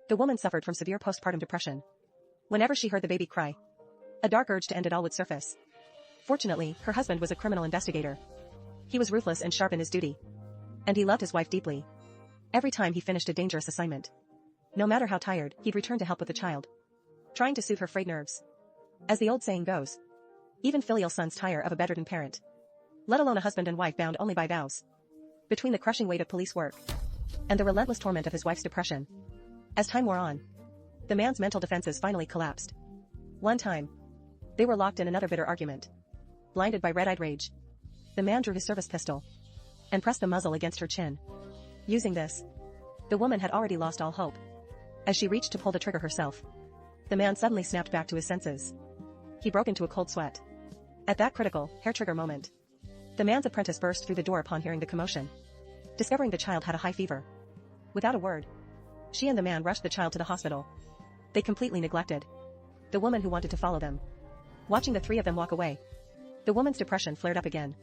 The woman suffered from severe postpartum depression. Whenever she heard the baby cry, a dark urge to end it all would surface. Fortunately, her husband was a criminal investigator. He was ruthless and sharp in his duty. And he loved his wife deeply. Every time he finished a dangerous assignment, no matter how tired, he'd return to help with the child, trying to soothe her frayed nerves. As the old saying goes, even filial sons tire of a bedridden parent, let alone a husband and wife bound only by vows. Between the crushing weight of police work and the relentless torment of his wife's depression, as time wore on, the man's mental defenses finally collapsed. One time, they were locked in another bitter argument. Blinded by red-eyed rage, the man drew his service pistol and pressed the muzzle against her chin. Using this, the woman had already lost all hope. As she reached to pull the trigger herself, the man suddenly snapped back to his senses. He broke into a cold sweat. At that critical, hair-trigger moment, the man's apprentice burst through the door upon hearing the commotion, discovering the child had a high fever. Without a word, she and the man rushed the child to the hospital. They completely neglected the woman who wanted to follow them. Watching the three of them walk away, the woman's depression flared up again.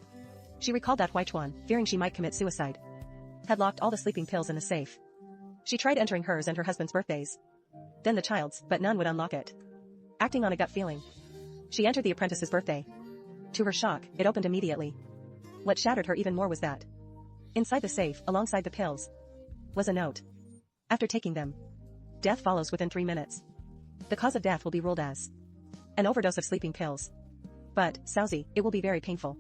She recalled that white one, fearing she might commit suicide, had locked all the sleeping pills in the safe. She tried entering hers and her husband's birthdays, then the child's, but none would unlock it. Acting on a gut feeling, she entered the apprentice's birthday. To her shock, it opened immediately. What shattered her even more was that inside the safe, alongside the pills, was a note. After taking them, death follows within 3 minutes. The cause of death will be ruled as an overdose of sleeping pills. But, Sousy, it will be very painful.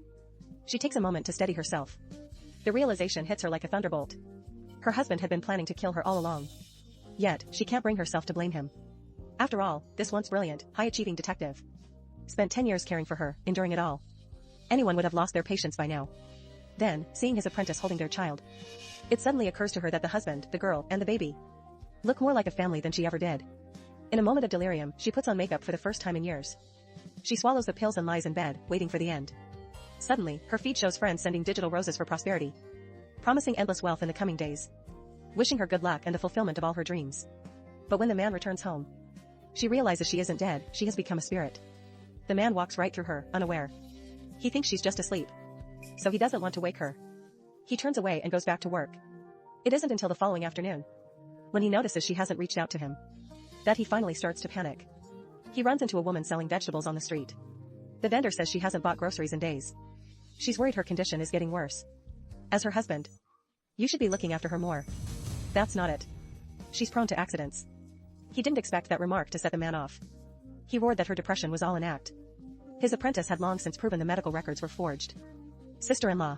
She takes a moment to steady herself. The realization hits her like a thunderbolt. Her husband had been planning to kill her all along. Yet, she can't bring herself to blame him. After all, this once brilliant, high-achieving detective spent 10 years caring for her, enduring it all. Anyone would have lost their patience by now. Then, seeing his apprentice holding their child, it suddenly occurs to her that the husband, the girl, and the baby look more like a family than she ever did. In a moment of delirium, she puts on makeup for the first time in years. She swallows the pills and lies in bed, waiting for the end. Suddenly, her feed shows friends sending digital roses for prosperity, promising endless wealth in the coming days, wishing her good luck and the fulfillment of all her dreams. But when the man returns home, she realizes she isn't dead, she has become a spirit. The man walks right through her, unaware. He thinks she's just asleep, so he doesn't want to wake her. He turns away and goes back to work. It isn't until the following afternoon, when he notices she hasn't reached out to him, that he finally starts to panic. He runs into a woman selling vegetables on the street. The vendor says she hasn't bought groceries in days. She's worried her condition is getting worse. As her husband, you should be looking after her more. That's not it. She's prone to accidents. He didn't expect that remark to set the man off. He roared that her depression was all an act. His apprentice had long since proven the medical records were forged. Sister-in-law.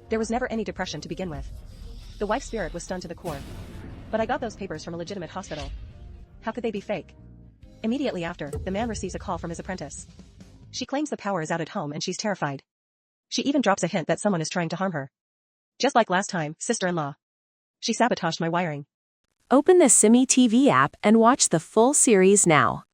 There was never any depression to begin with. The wife's spirit was stunned to the core. But I got those papers from a legitimate hospital. How could they be fake? Immediately after, the man receives a call from his apprentice. She claims the power is out at home and she's terrified. She even drops a hint that someone is trying to harm her. Just like last time, sister-in-law. She sabotaged my wiring. Open the Simi TV app and watch the full series now.